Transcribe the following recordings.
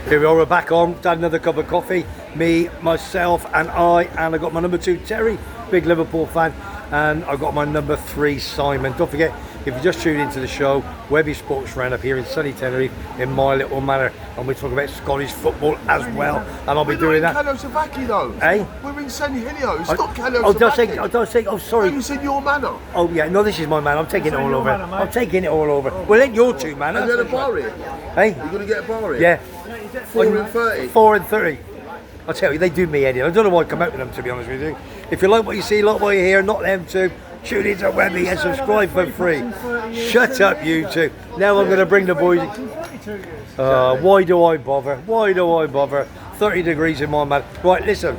Here we are, we're back on. Had another cup of coffee. Me, myself, and I got my number 2, Terry, big Liverpool fan, and I've got my number 3, Simon. Don't forget, if you just tuned into the show, WEBBY'S Sports Roundup here in sunny Tenerife, in my little manor, and we talk about Scottish football as well, and I'll be doing that. We're not in Kanosavaki though. Eh? We're in San Hilio. It's not Kanosavaki. Oh, sorry. You said your manor. Oh yeah, no, this is my man. I'm taking it all over. I'm taking it all over. Well, ain't your 2, man. Are you going to bar it? Hey? You're going to get a bar it? Yeah. 4 and 30. 4 and 30. I tell you, they do me head in. I don't know why I come out with them, to be honest with you. If you like what you see, like what you hear, not them too, tune into WEBBY and subscribe for free. Shut up, you two. Now I'm going to bring the boys. Why do I bother? Why do I bother? 30 degrees in my man. Right, listen.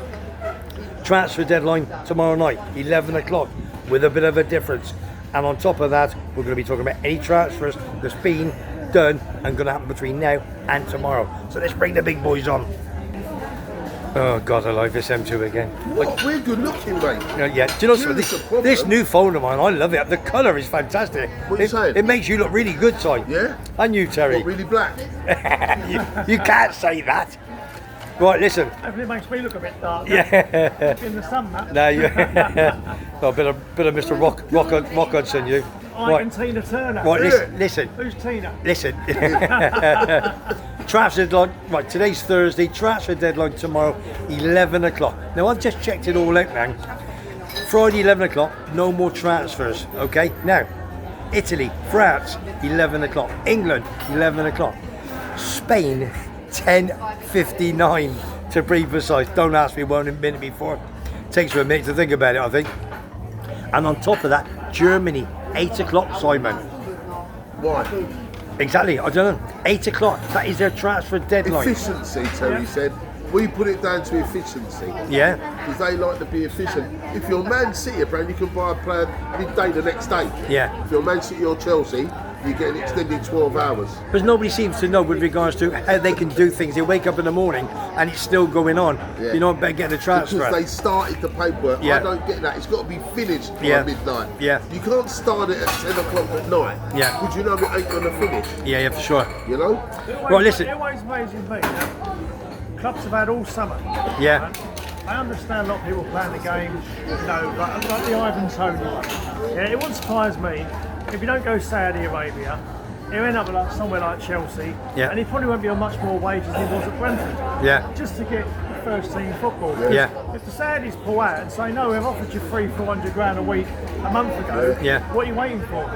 Transfer deadline tomorrow night, 11 o'clock, with a bit of a difference. And on top of that, we're going to be talking about any transfers that's been done and going to happen between now and tomorrow. So let's bring the big boys on. Oh God, I like this M2 again. What? We're good looking, mate. Yeah, do you know something? This new phone of mine, I love it. The colour is fantastic. What are you saying? It makes you look really good, Si. Yeah? And you, Terry. What, really black? you can't say that. Right, listen. Hopefully it makes me look a bit dark. Yeah. In the sun, Matt. No, you. A bit of Mr. Rock Hudson, you. I and Tina Turner. Right, listen. Who's Tina? Listen. Transfer deadline, right, today's Thursday, transfer deadline tomorrow, 11 o'clock. Now, I've just checked it all out now. Friday, 11 o'clock, no more transfers, okay? Now, Italy, France, 11 o'clock. England, 11 o'clock. Spain, 10:59 to be precise. Don't ask me 1 minute before. Takes you a minute to think about it, I think. And on top of that, Germany, 8 o'clock, Simon. Why? Exactly, I don't know. 8 o'clock, that is their transfer deadline. Efficiency, Terry said. We put it down to efficiency. Yeah. Because they like to be efficient. If you're Man City, apparently you can buy a player midday the next day. Yeah. If you're Man City or Chelsea, you get an extended 12 hours. Because nobody seems to know with regards to how they can do things. They wake up in the morning and it's still going on. Yeah. You know, better get the transfer. Because they started the paperwork. Yeah. I don't get that. It's got to be finished by midnight. Yeah. You can't start it at 10 o'clock at night. Yeah. Because you know it ain't going to finish. Yeah, for sure. You know? Right, listen. It always amazes me that clubs have had all summer. Yeah. Right? I understand a lot of people playing the game, you know, like the Ivan Toney one. Yeah, it wouldn't surprise me if you don't go Saudi Arabia, he'll end up like somewhere like Chelsea, and he probably won't be on much more wages than he was at Brentford. Yeah. Just to get first team football. Yeah. If the Saudis pull out and say, no, we've offered you 300-400 grand a week a month ago, what are you waiting for?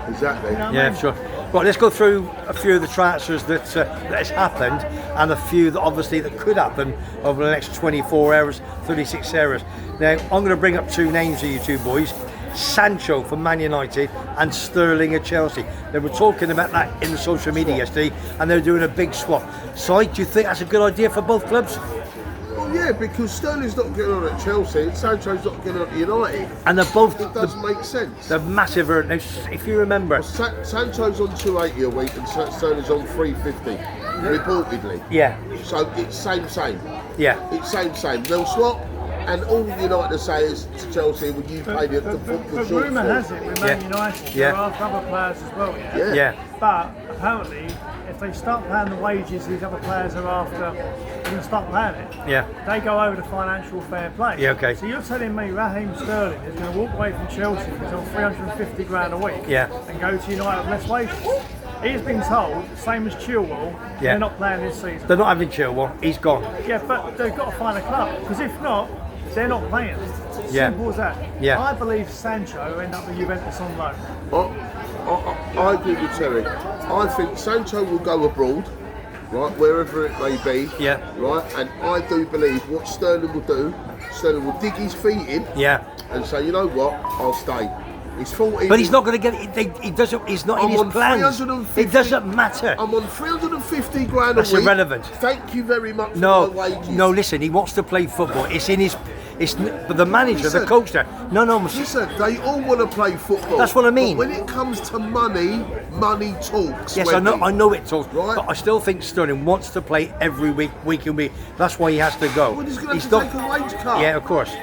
Exactly. You know what Yeah, I mean? sure. Right, let's go through a few of the transfers that has happened and a few that obviously that could happen over the next 24 hours, 36 hours. Now, I'm going to bring up 2 names of you 2 boys. Sancho from Man United and Sterling at Chelsea. They were talking about that in the social media yesterday and they're doing a big swap. So, do you think that's a good idea for both clubs? Well, yeah, because Sterling's not getting on at Chelsea and Sancho's not getting on at United. And they're both... It does make sense. They're massive. Now, if you remember... Well, Sancho's on 280 a week and Sterling's on 350, reportedly. Yeah. So it's same. Yeah. It's same. They'll swap. And all United say is to Chelsea, will you pay the But rumour has it with Man United, there are other players as well, Yeah. But apparently, if they start paying the wages these other players are after, they're going to start paying it. Yeah. They go over to financial fair play. Yeah, okay. So you're telling me Raheem Sterling is going to walk away from Chelsea because on 350 grand a week and go to United with less wages? He's been told, same as Chilwell, they're not playing this season. They're not having Chilwell, he's gone. Yeah, but they've got to find a club, because if not, they're not playing. Simple as that. Yeah. I believe Sancho will end up with Juventus on loan. I agree with Terry. I think Sancho will go abroad, right, wherever it may be. Yeah. Right, and I do believe what Sterling will do, Sterling will dig his feet in. Yeah. And say, you know what, I'll stay. He's 14. But he's not going to get it. He doesn't. He's not in his plans. It doesn't matter. I'm on 350 grand That's a week. irrelevant. Thank you very much for No, my wages. no. Listen, he wants to play football. It's in his. It's but the manager, the coach there. No. Listen, they all want to play football. That's what I mean. But when it comes to money, money talks. Yes, I know it talks. Right. But I still think Sterling wants to play every week in week. That's why he has to go. Well, he's going to have to take a wage cut. Yeah, of course.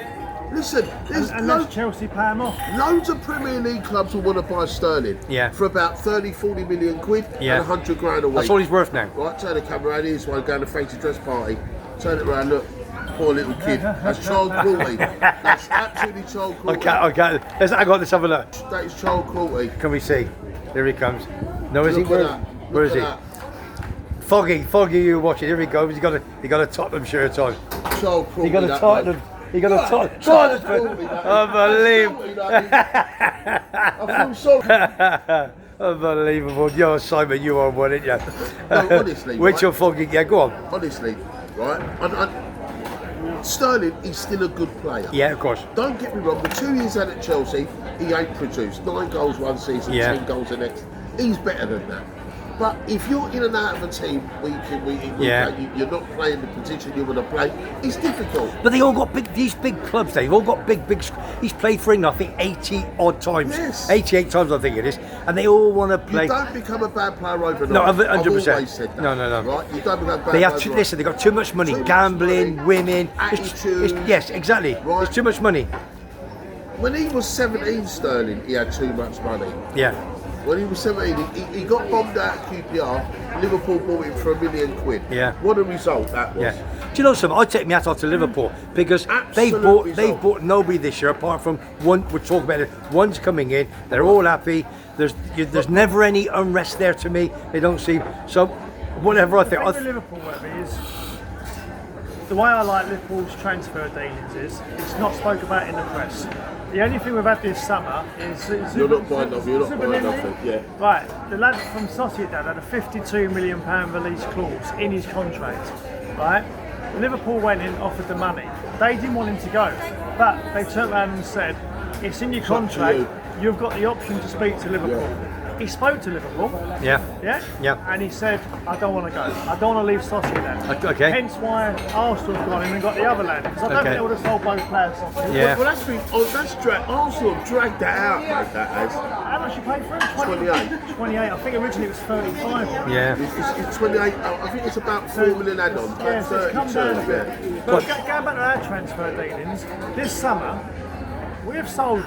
Listen, there's And that's Chelsea pay him off. loads of Premier League clubs will want to buy Sterling for about 30, 40 million quid and 100 grand a week. That's all he's worth now. Right, turn the camera around. Here's one going to fancy dress party. Turn it around, look. Poor little kid. That's child cruelty. That's absolutely child cruelty. I can't. Let's have a look. That is child cruelty. Can we see? Here he comes. No, is he? Look at that. Where is Look he? at Foggy, you watch it. Here he goes. He got a Tottenham shirt on. that. Child cruelty. He got a that Tottenham. bloke. He got a Tottenham. Child cruelty, that is. Unbelievable. I feel sorry. Unbelievable. You're Simon. You are one, aren't you? No, honestly. Which right? Foggy? Yeah, go on. Honestly, right? Sterling is still a good player. Yeah, of course. Don't get me wrong, the 2 years out at Chelsea, he ain't produced. 9 goals one season, 10 goals the next. He's better than that. But if you're in and out of a team week in, week out, you're not playing the position you want to play, it's difficult. But they all got these big clubs. They've all got big. He's played for England, I think, 80 odd times. Yes. 88 times, I think it is. And they all want to play. You don't become a bad player overnight. No, I've 100%. always said that. No. Right? You don't become a bad They player have overnight. they've got too much money. Too much Gambling, money, women. attitude. Yes, exactly. Right. There's too much money. When he was 17, Sterling, he had too much money. Yeah. When he was 17, he got bombed out at QPR. Liverpool bought him for £1 million. Yeah. What a result that was. Yeah. Do you know something? I take my hat off to Liverpool because they've bought nobody this year apart from one. We're talking about it. One's coming in. They're all happy. There's never any unrest there to me. They don't seem so. Whatever I think. The thing with Liverpool, Webby, is the way I like Liverpool's transfer dealings is it's not spoke about in the press. The only thing we've had this summer is You're not buying nothing, yeah. Right, the lad from Sociedad had a £52 million release clause in his contract, right? Liverpool went in, offered the money. They didn't want him to go, but they turned around and said, it's in your contract, you've got the option to speak to Liverpool. Yeah. He spoke to Liverpool. Yeah. Yeah? Yeah. And he said, I don't want to go. I don't want to leave Sociedad. Okay. Hence why Arsenal have gone in and got the other lad. Because I don't think they would have sold both players. Yeah. Well, Arsenal have dragged that out, mate, that has. How much you paid for him? 28. 28. I think originally it was 35. Yeah. It's 28. I think it's about 4 million add-on. Yeah, so it's come down a bit. Yeah. But going back to our transfer dealings, this summer we've sold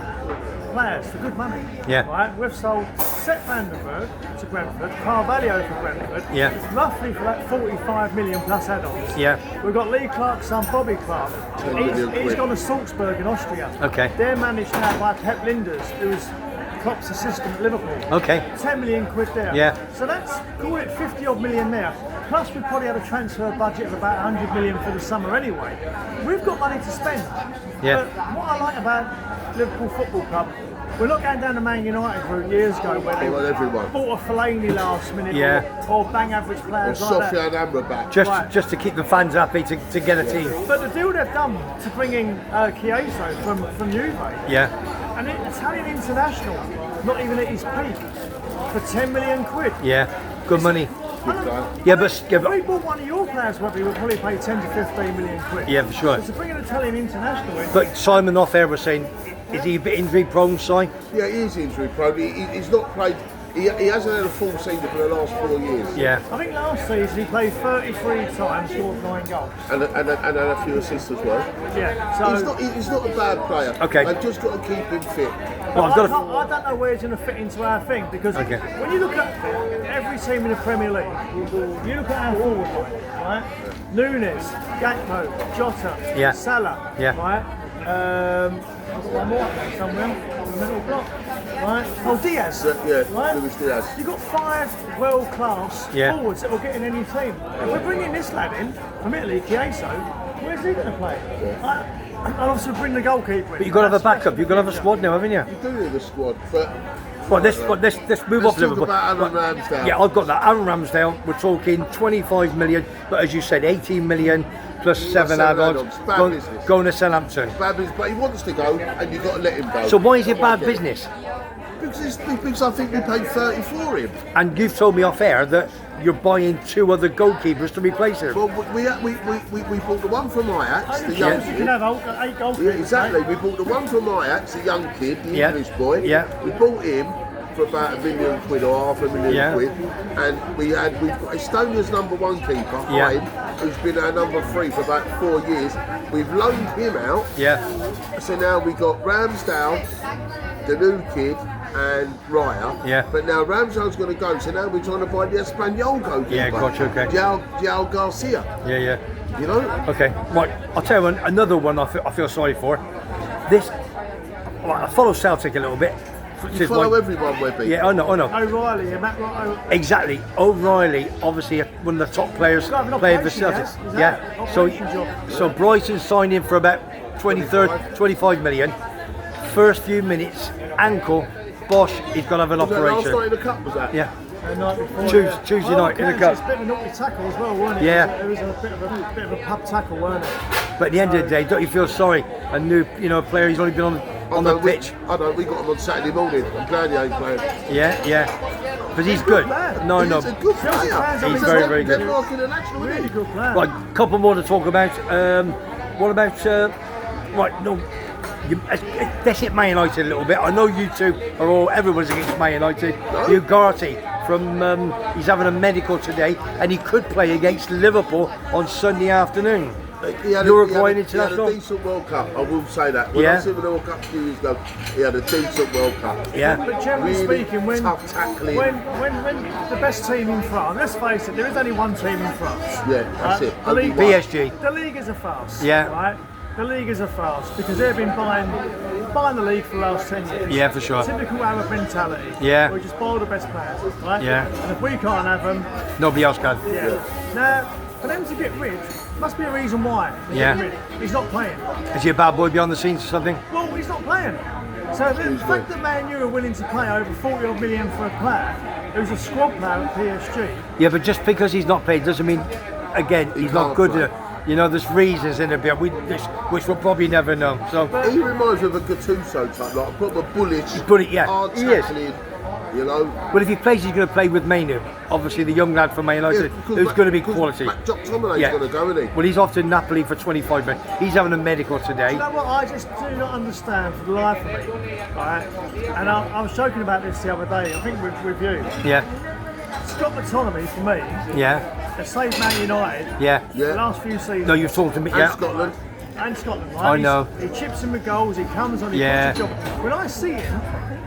players for good money. Yeah. Right? We've sold Sepp van der Berg to Brentford, Carvalho for Brentford. Yeah. Roughly for that 45 million plus add-ons. Yeah. We've got Lee Clark's son, Bobby Clark. 10 million He's quid. gone to Salzburg in Austria. Okay. They're managed now by Pep Linders, who's Klopp's assistant at Liverpool. Okay. 10 million quid there. Yeah. So that's, call it 50 odd million there. Plus we probably had a transfer budget of about 100 million for the summer anyway. We've got money to spend. Yeah. But what I like about Liverpool Football Club, we're not going down the Man United route years ago where they want everyone. bought a Fellaini last minute Yeah. or bang average players Or like that. Sofiane Amrabat. Just to keep the fans happy to get a team. But the deal they've done to bring in Chiesa from Juve, Yeah. an Italian international, not even at his peak, for 10 million quid. Yeah. Good money. Good guy. Yeah, but If we bought one of your players, we would probably pay 10 to 15 million quid. Yeah, for sure. So to bring an Italian international in, But Simon off air was saying, is he a bit injury prone, Si? Yeah, he is injury prone. He's not played. He hasn't had a full season for the last 4 years. Yeah. I think last season he played 33 times, scored 9 goals. And a few assists as well. Yeah, so He's not a bad player. Okay. They've just got to keep him fit. Well, I've got I don't know where he's going to fit into our thing because Okay. when you look at every team in the Premier League, you look at our forward line, right? Nunes, Gakpo, Jota, Yeah. Salah, Yeah. right? I've got one more there somewhere on the middle block, right? Oh, Diaz, Yeah, right? Luis Diaz. You've got 5 world-class Yeah. forwards that will get in any team. If we're bringing this lad in from Italy, Chiesa, where's he going to play? And obviously bring the goalkeeper in. But you've got to have a backup. You've got to have a squad now, haven't you? You do need a squad, but Well, let's move let's off talk Liverpool. about Aaron Ramsdale. Yeah, I've got that. Aaron Ramsdale, we're talking 25 million, but as you said, 18 million plus 7 add-ons. Bad business. Going to Southampton. Bad business, but he wants to go, and you've got to let him go. So why is it bad business? Because I think we paid 30 for him. And you've told me off air that you're buying 2 other goalkeepers to replace him. Well, we bought the one from Ajax, the Yeah, young you can kid. have 8 goalkeepers. Yeah, exactly. mate. We bought the one from Ajax, the young kid, the Yeah. English boy. Yeah. We bought him, for about £1 million or £500,000 quid, and we've got Estonia's #1 keeper, Hein, who's been our #3 for about 4 years. We've loaned him out. So now we've got Ramsdale, the new kid, and Raya. But now Ramsdale's going to go, so now we're trying to buy the Espanyol goalkeeper. Gotcha, okay. João Garcia. You know? Okay, right. I'll tell you another one I feel sorry for. This, I follow Celtic a little bit. You follow everyone, Webby. Yeah, I know. O'Reilly, and Matt Exactly. O'Reilly, obviously one of the top players playing for Celtic. So Brighton signed him for about 25 million. First few minutes, ankle, Bosch, he's going to have an operation. Last night in the cup, was that? Yeah. The night before, Tuesday night in the cup. It's a bit of a naughty tackle as well, wasn't it? It was a bit of a pub tackle, weren't it? But at the end of the day, don't you feel sorry? A new, player, he's only been on the pitch. I know, we got him on Saturday morning. I'm glad he ain't playing. But he's good. No. He's a good player. He's very, very good. Really good player. Right, a couple more to talk about. What about, let's hit Man United a little bit. I know you two everyone's against Man United. No? Ugarte he's having a medical today, and he could play against Liverpool on Sunday afternoon. Uruguayan international. He had a decent World Cup, I will say that. When I see him in the World Cup a few years ago, he had a decent World Cup. But generally really speaking, when the best team in France, let's face it, there is only one team in France. That's it. PSG. The league is a farce. Right? The league is a farce because they've been buying the league for the last 10 years. Yeah, for sure. Typical Arab mentality. Yeah. We just buy the best players, right? Yeah. And if we can't have them, nobody else can. Yeah. Now, for them to get rid, must be a reason why. He's not playing. Is he a bad boy behind the scenes or something? Well, he's not playing. So the fact that Man U are willing to pay over 40 odd million for a player who's a squad player at PSG. Yeah, but just because he's not played doesn't mean, again, he's not good enough. You know, there's reasons in it, which we'll probably never know. So he reminds me of a Gattuso type, like a proper bullish, hard tackling. You know. Well, if he plays, he's going to play with Mainu. Obviously, the young lad from Man United, who's going to be quality. McTominay's going to go, isn't he? Well, he's off to Napoli for 25 minutes. He's having a medical today. You know what? I just do not understand for the life of me. Right? And I was joking about this the other day. I think with you. Yeah. Scott McTominay for me. Yeah. Has saved Man United. The last few seasons. No, you've talked to me. And Scotland. And Scotland, right? I know. He chips in with goals. He comes on. He puts a job. When I see him,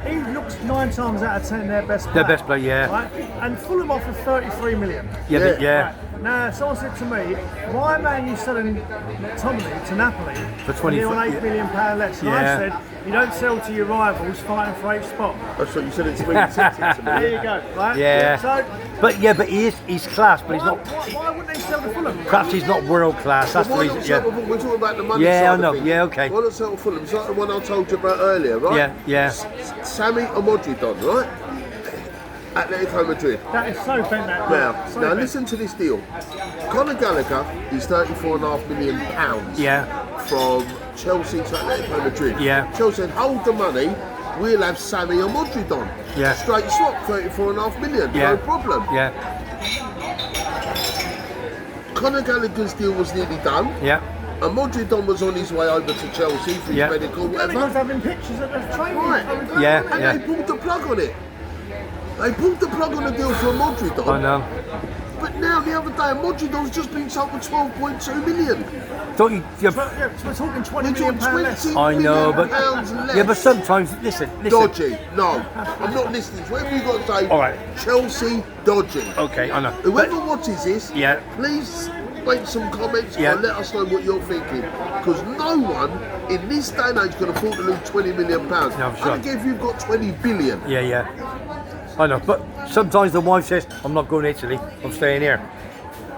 he looks 9 times out of 10 their best player. Their best player, Right? And Fulham offer 33 million. Yeah. Right. Now, someone said to me, why are Man U selling McTominay to Napoli for 20 on £8 million less? And I said, you don't sell to your rivals fighting for 8th spot. That's what you said it to me. There you go, right? Yeah. So, but he's class, but he's not. Why wouldn't they sell to Fulham? Perhaps he's not world class. That's the reason. We're talking about the money side I know. Of things. Yeah, okay. Why not sell to Fulham? It's like the one I told you about earlier, right? Yeah. Sammy Amodridon, right? Atletico Madrid. That is so bent that Now listen to this deal. Conor Gallagher is £34.5 million. From Chelsea to Atletico Madrid. Chelsea said, hold the money, we'll have Sammy Amodridon. Straight swap, £34.5 million, no problem. Conor Gallagher's deal was nearly done. Amodridon was on his way over to Chelsea for his medical, whatever. He was having pictures at the training. And they pulled the plug on it. They pulled the plug on the deal for Amodridon. I know. But now, the other day, Amodridon's just been sold for 12.2 million. Don't you? So we're talking £20 million less. I know, but less. but sometimes listen. Dodgy. No, I'm not listening. Whatever you got to say. All right. Chelsea dodgy. Okay, I know. Whoever watches this, please make some comments or let us know what you're thinking. Because no one in this day and age can afford to lose £20 million. No, sure. I don't care if you've got 20 billion. I know, but sometimes the wife says, I'm not going to Italy, I'm staying here.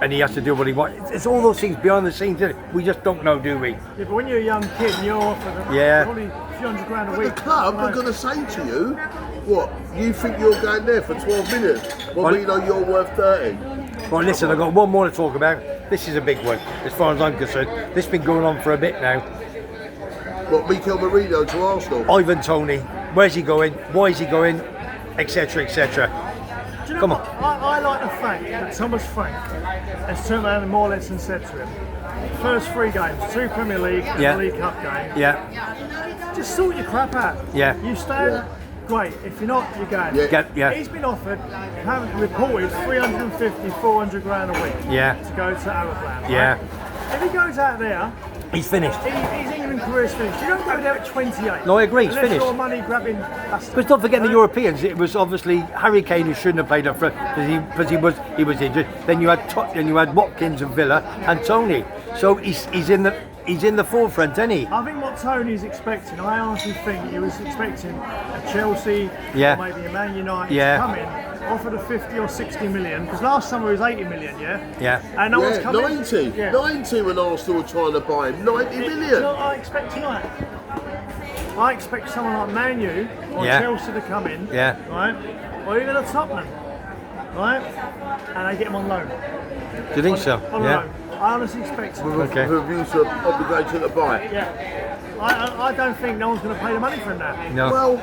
And he has to do what he wants. It's all those things behind the scenes, isn't it? We just don't know, do we? Yeah, but when you're a young kid and you're offered probably a few hundred grand a week. The club are going to say to you, what, you think you're going there for 12 million? Well, we know you're worth 30. Right, listen, I've got one more to talk about. This is a big one, as far as I'm concerned. This has been going on for a bit now. What, Mikel Merino to Arsenal? Ivan Toney, where's he going? Why is he going? Etc. etc. Do you know what? I like the fact that Thomas Frank has turned around and more or less and said to him, first 3 games, 2 Premier League and a League Cup game. Yeah. Just sort your crap out. Yeah. You stand great. If you're not, you're going. Yeah. He's been offered, apparently reported, 350, 400 grand a week. Yeah. To go to Arabland. Right? Yeah. If he goes out there, He's finished. his England career's finished. You don't go there at 28. No, I agree. He's unless finished. you're a money grabbing bastard. But don't forget the Right? Europeans. It was obviously Harry Kane who shouldn't have played up front because he was injured. Then you had Watkins and Villa and Tony. So he's in the forefront, isn't he? I think what Tony's expecting, I honestly think he was expecting a Chelsea, Yeah. or maybe a Man United Yeah. to come in, offered a 50 or 60 million, because last summer it was 80 million, yeah? Yeah. And no one's Yeah, come 90. in. Yeah. 90 when Arsenal were trying to buy him. 90 You know million. what I expect tonight? I expect someone like Man U or Yeah. Chelsea to come in, Yeah. right? Or even a Tottenham, right? And they get him on loan. Do you think so? On Yeah. loan. I honestly expect it. Okay. Reviews of obligation to buy it. Yeah. I don't think no one's going to pay the money for him now. No. Well,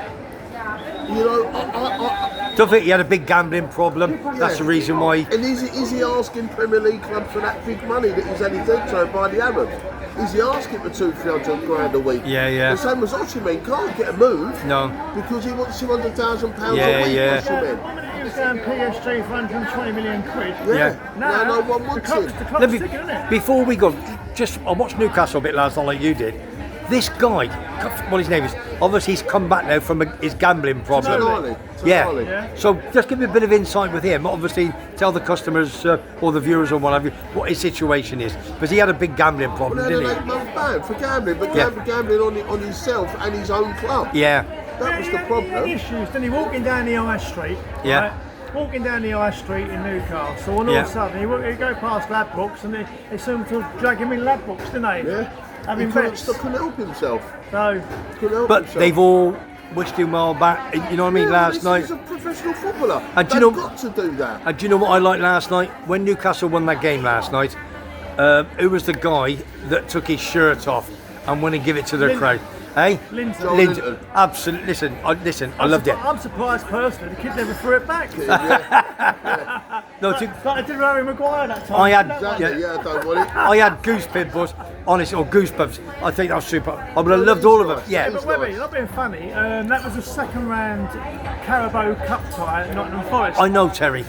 you know, I Don't think he had a big gambling problem. That's the reason why. And is he asking Premier League clubs for that big money that he's only done so by the Arabs? Is he asking for 200-300 grand a week? Yeah. The same as Osimhen can't get a move. No. Because he wants £200,000 Yeah, a week. yeah. Osimhen. How many he was going PSG for 120 million quid? Yeah. Now, No one the wants clock's, him. the clock's Let me- ticking, isn't it? Before we go, I watched Newcastle a bit last night like you did. This guy, what his name is, obviously he's come back now from his gambling problem. Tonali. Yeah. Tonali. Yeah. So just give me a bit of insight with him. Obviously, tell the customers or the viewers or whatever what his situation is, because he had a big gambling problem, Well, they had didn't an 8-month ban for gambling, but Yeah. gambling on himself and his own club. he? Yeah. That was the He had problem. issues, didn't he? Walking down the high street. Yeah. Right? Walking down the high street in Newcastle, and all Yeah. of a sudden he'd go past Ladbrokes, and they seemed to drag him in Ladbrokes, didn't they? Yeah. Having He couldn't, bets. couldn't help himself. So, Couldn't help But himself. they've all wished him well back. You know what I mean? Yeah, Last he's- night. He's a professional footballer. And do They've you know- got to do that. And do you know what I liked last night? When Newcastle won that game last night, who was the guy that took his shirt off and went and give it to the Linton. crowd? Hey? Linton. Linton. Absolutely. Listen, I loved it. I'm surprised personally the kid never threw it back. No, Like I did with Harry Maguire that time. I had- That one. Exactly, yeah, I don't want it. I had goose pimples, honestly, or goosebumps. I think that was super. I would have loved all of them. Yeah, Yeah. but Webby, not being funny, that was a second round Carabao Cup tie at Nottingham Forest. I know, Terry.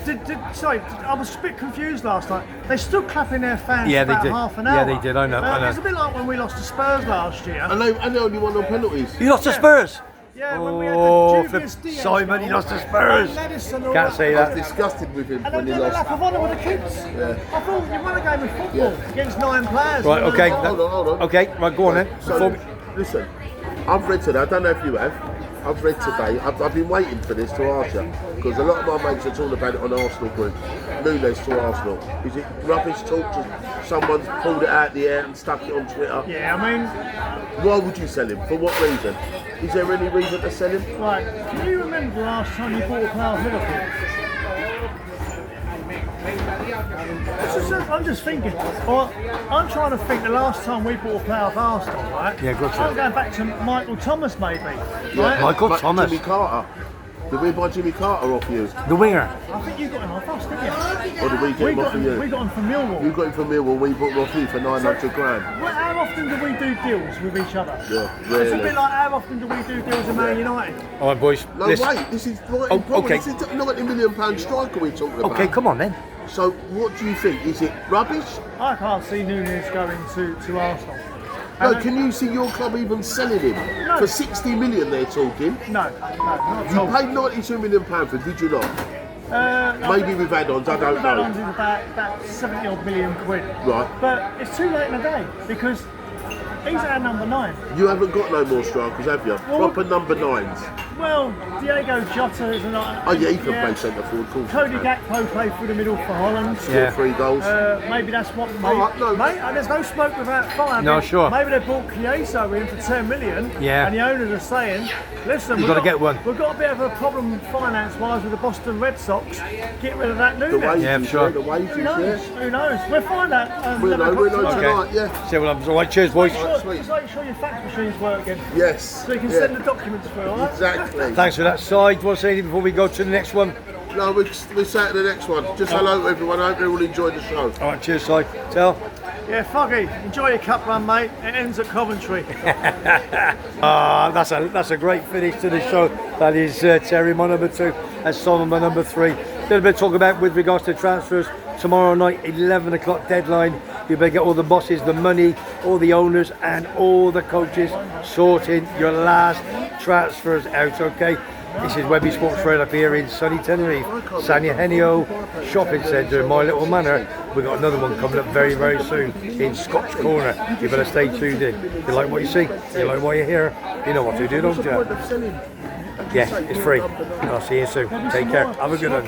Sorry, I was a bit confused last night. They stood clapping their fans Yeah, for they about did. half an Yeah, hour. they did, I know. It's a bit like when we lost to Spurs last year. And they only won on penalties. You lost to Spurs. Yeah, when we had Oh, the flip Julius Diaz Simon, he goal, lost to Spurs. and Ledis and all Can't say I was that. disgusted with him And when they he did a lost. lap of honour with the kids. Yeah. I thought you won a game of football Yeah. against 9 players. Right, and okay. then- Hold on. Okay, right, go on then. So, Before we- listen, I've read today, I don't know if you have, I've read today, I've been waiting for this to ask you, because a lot of my mates are talking about it on Arsenal group. Nunes to Arsenal. Is it rubbish talk to someone's pulled it out the air and stuck it on Twitter? Yeah, I mean, Why would you sell him? For what reason? Is there any reason to sell him? right, can you remember the last time you bought a player of Liverpool? I'm just thinking, well, I'm trying to think the last time we bought a player of Arsenal, right? Yeah, good, I'm sir. going back to Michael Thomas, maybe. Yeah, Right? Michael but Thomas. Jimmy Carter. Did we buy Jimmy Carter off you? The winger. I think you got him off us, didn't you? Or did we get him off of you? We got him from Millwall. You got him from Millwall, we bought him off you for 900 grand. Well, how often do we do deals with each other? Yeah, It's a really. bit like how often do we do deals with Man United? All right, boys. No, listen. wait, this is right Oh, in problem. okay. This is a £90 million striker we're talking about. Okay, come on then. So, what do you think? Is it rubbish? I can't see Nunes going to Arsenal. No, And can you see your club even selling him? No. For 60 million they're talking. No, not at You all. paid £92 million for him, did you not? Maybe with add-ons, I don't know. Add-ons is about 70 odd million quid. Right. But it's too late in the day because he's our number 9. You haven't got no more strikers, have you? Well- Proper number 9s. Well, Diego Jota is another. Oh yeah, he can play centre forward, of course. he Cody can. Gakpo played through the middle for Holland. Yeah. 3 goals. Maybe that's what. Mate, Alright, no. mate, there's no smoke without fire. No, sure. Maybe they bought Chiesa in for 10 million. Yeah. And the owners are saying, listen, You've we've gotta get one. We've got a bit of a problem finance-wise with the Boston Red Sox. Get rid of that The Nunes. wages, Yeah, sure. The wages, Who knows? yeah. Who knows? We'll find out. We'll know Okay. tonight, yeah. See what happens. All right, cheers, boys. Sweet. Just make sure your fax machine's working. Yes. So you can yeah. send the documents through, alright? Exactly. Thanks for that side. Want to say anything before we go to the next one? No, we'll see you in the next one. Just hello to everyone. I hope they all enjoyed the show. All right, cheers, Si. Tell. Yeah, Foggy, enjoy your cup run, mate. It ends at Coventry. That's a great finish to the show. That is Terry, my number 2, and Simon, my number 3. A little bit to talk about with regards to transfers. Tomorrow night, 11 o'clock deadline. You better get all the bosses, the money, all the owners, and all the coaches sorting your last transfers out, okay? This is Webby Sports Trail up here in sunny Tenerife, San Eugenio Shopping Centre in my little manor. We've got another one coming up very, very soon in Scotch Corner. You better stay tuned in. You like what you see? You like what you hear? You know what to do, don't you? Yeah, it's free. I'll see you soon. Take care. Have a good one.